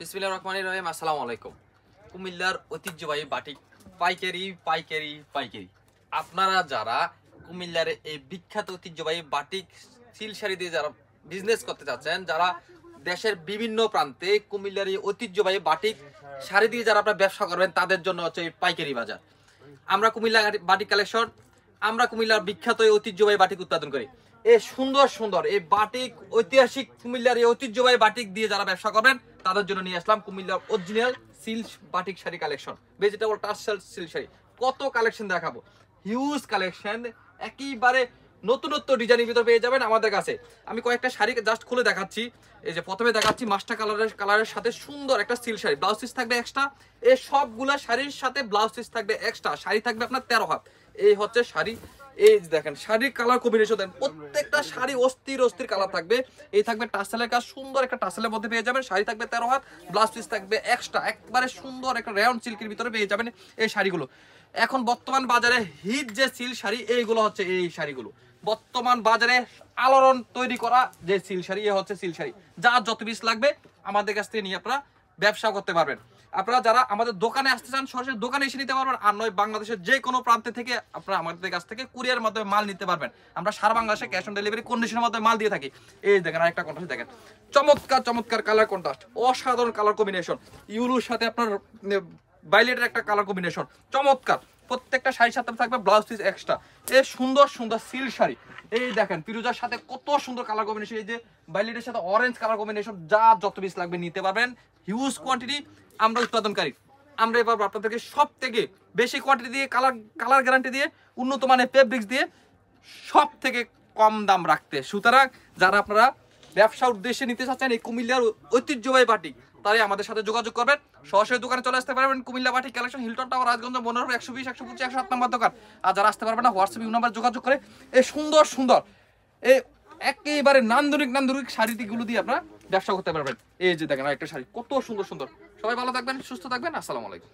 বিসমিল্লাহির রহমানির রহিম। আসসালামু আলাইকুম। কুমিল্লার ঐতিহ্যবাহী বাটিক পাইকারি পাইকারি পাইকারি, আপনারা যারা কুমিল্লার এই বিখ্যাত ঐতিহ্যবাহী বাটিক সিল শাড়ি দিয়ে যারা বিজনেস করতে চাচ্ছেন, যারা দেশের বিভিন্ন প্রান্তে কুমিল্লার এই ঐতিহ্যবাহী বাটিক শাড়ি দিয়ে যারা আপনারা ব্যবসা করবেন, তাদের জন্য হচ্ছে এই পাইকারি বাজার। আমরা কুমিল্লা বাটিক কালেকশন, আমরা কুমিল্লার বিখ্যাত এই ঐতিহ্যবাহী বাটিক উৎপাদন করি। এই সুন্দর সুন্দর এই বাটিক, ঐতিহাসিক কুমিল্লার এই ঐতিহ্যবাহী বাটিক দিয়ে যারা ব্যবসা করবেন, তাদের জন্য নিয়ে আসলাম কুমিল্লার original silk batik sari collection, vegetable tassel silk sari. কত কালেকশন দেখাবো, হিউজ কালেকশন, একেবারে নতুনত্ব ডিজাইনের ভিতর পেয়ে যাবেন আমাদের কাছে। আমি কয়েকটা শাড়ি জাস্ট খুলে দেখাচ্ছি। এই যে প্রথমে দেখাচ্ছি মাস্টার কালারের সাথে সুন্দর একটা সিল্ক শাড়ি, ব্লাউজ পিস থাকবে এক্সট্রা। এই সবগুলা শাড়ির সাথে ব্লাউজ পিস থাকবে এক্সট্রা, শাড়ি থাকবে আপনার 13 হাত। এই হচ্ছে শাড়ি, এই দেখেন শাড়ির কালার কম্বিনেশন দেন, প্রত্যেকটা শাড়ি অস্থির অস্থির কালার থাকবে। এই থাকবে টাসেলের কাজ, সুন্দর একটা টাসেলের মধ্যে পেয়ে যাবেন। শাড়ি থাকবে 13 হাত, ব্লাউজ পিস থাকবে এক্সট্রা, একবারে সুন্দর একটা রেয়ন সিল্কের ভিতরে পেয়ে যাবেন এই শাড়িগুলো। এখন বর্তমান বাজারে হিট যে সিল্ক শাড়ি, এইগুলো হচ্ছে এই শাড়িগুলো বর্তমান বাজারে আলোড়ন তৈরি করা যে সিল্ক শাড়ি, এ হচ্ছে সিল্ক শাড়ি। যার যত পিস লাগবে আমাদের কাছ থেকে নিয়ে আপনারা ব্যবসা করতে পারবেন। আপনারা যারা আমাদের দোকানে আসতে চান, সরাসরি দোকানে এসে নিতে পারবেন, আর নয় বাংলাদেশের যে কোনো প্রান্তে থেকে আপনারা আমাদের কাছ থেকে কুরিয়ার মাধ্যমে মাল নিতে পারবেন। আমরা সারা বাংলাদেশে ক্যাশ অন ডেলিভারি কন্ডিশনের মাধ্যমে মাল দিয়ে থাকি। এই দেখেন আরেকটা কন্ট্রাস্ট দেখেন, চমৎকার চমৎকার কালার কন্ট্রাস্ট, অসাধারণ কালার কম্বিনেশন, ইউলুর সাথে আপনার ভায়োলেটের একটা কালার কম্বিনেশন, চমৎকার। প্রত্যেকটা শাড়ির সাথে থাকবে ব্লাউজ পিস এক্সট্রা। এই সুন্দর সুন্দর সিল্ক শাড়ি, এই দেখেন ফিরোজার সাথে কত সুন্দর কালার কম্বিনেশন, এই যে ভায়োলেটের সাথে অরেঞ্জ কালার কম্বিনেশন, যা যত পিস লাগবে নিতে পারবেন। হিউজ কোয়ান্টিটি আমরা উৎপাদনকারী। আমরা এবার আপনাদেরকে সব থেকে বেশি কোয়ান্টিটি দিয়ে, কালার গ্যারান্টি দিয়ে, উন্নত মানের ফেব্রিক্স দিয়ে সব থেকে কম দাম রাখতে। সুতরাং যারা আপনারা ব্যবসা উদ্দেশ্যে নিতে চাচ্ছেন এই কুমিল্লার ঐতিহ্যবাহী বাটিক, তাই আমাদের সাথে যোগাযোগ করবেন। সরাসরি দোকানে চলে আসতে পারবেন। Comilla batik collection, Hilton tower, Rajganj, Manohar 120, 125, 107 নম্বর দোকান। আর যারা আসতে পারবেন না, হোয়াটসঅ্যাপ নাম্বার যোগাযোগ করে এই সুন্দর সুন্দর এই একেবারে নান্দনিক শাড়িগুলো দিয়ে আপনারা ব্যবসা করতে পারবেন। এই যে দেখেন একটা শাড়ি, কত সুন্দর সুন্দর। সবাই ভালো থাকবেন, সুস্থ থাকবেন। আসসালামু আলাইকুম।